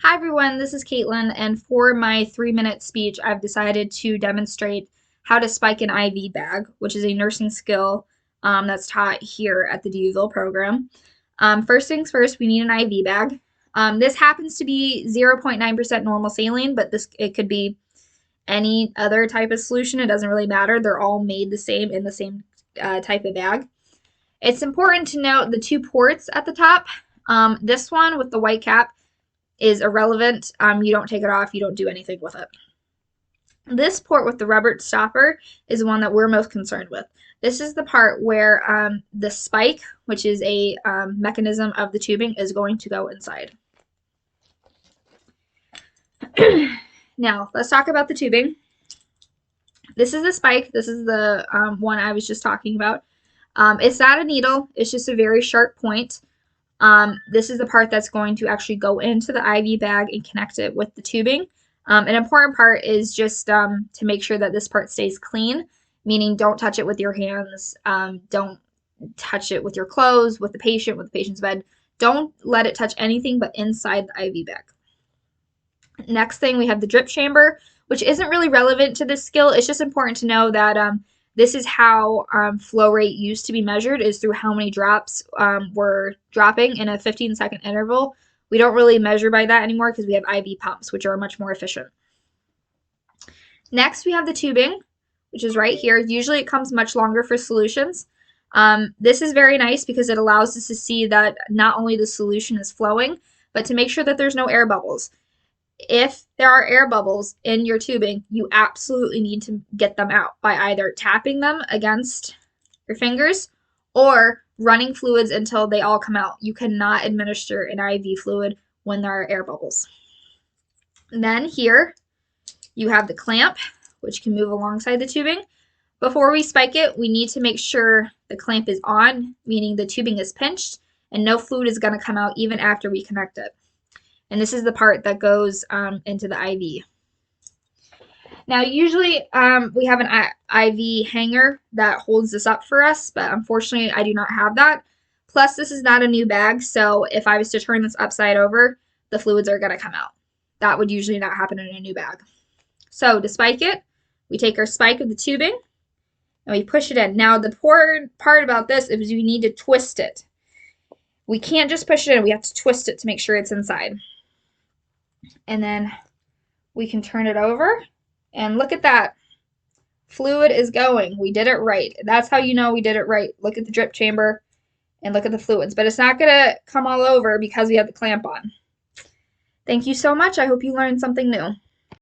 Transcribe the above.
Hi everyone, this is Caitlin, and for my 3-minute speech, I've decided to demonstrate how to spike an IV bag, which is a nursing skill that's taught here at the DUville program. First things first, we need an IV bag. This happens to be 0.9% normal saline, but it could be any other type of solution. It doesn't really matter. They're all made the same in the same type of bag. It's important to note the two ports at the top. This one with the white cap is irrelevant. You don't take it off, you don't do anything with it. This port with the rubber stopper is the one that we're most concerned with. This is the part where the spike, which is a mechanism of the tubing, is going to go inside. Now, let's talk about the tubing. This is the spike. This is the one I was just talking about. It's not a needle. It's just a very sharp point. This is the part that's going to actually go into the IV bag and connect it with the tubing. An important part is just to make sure that this part stays clean, meaning don't touch it with your hands, don't touch it with your clothes, with the patient's bed. Don't let it touch anything but inside the IV bag. Next thing, we have the drip chamber, which isn't really relevant to this skill. It's just important to know that this is how flow rate used to be measured, is through how many drops we're dropping in a 15-second interval. We don't really measure by that anymore because we have IV pumps, which are much more efficient. Next, we have the tubing, which is right here. Usually it comes much longer for solutions. This is very nice because it allows us to see that not only the solution is flowing, but to make sure that there's no air bubbles. If there are air bubbles in your tubing, you absolutely need to get them out by either tapping them against your fingers or running fluids until they all come out. You cannot administer an IV fluid when there are air bubbles. And then here you have the clamp, which can move alongside the tubing. Before we spike it, we need to make sure the clamp is on, meaning the tubing is pinched and no fluid is going to come out even after we connect it. And this is the part that goes into the IV. Now, usually we have an IV hanger that holds this up for us, but unfortunately I do not have that. Plus, this is not a new bag, so if I was to turn this upside over, the fluids are going to come out. That would usually not happen in a new bag. So to spike it, we take our spike of the tubing and we push it in. Now, the important part about this is you need to twist it. We can't just push it in, we have to twist it to make sure it's inside. And then we can turn it over and look at that. Fluid is going. We did it right. That's how you know we did it right. Look at the drip chamber and look at the fluids. But it's not going to come all over because we have the clamp on. Thank you so much. I hope you learned something new.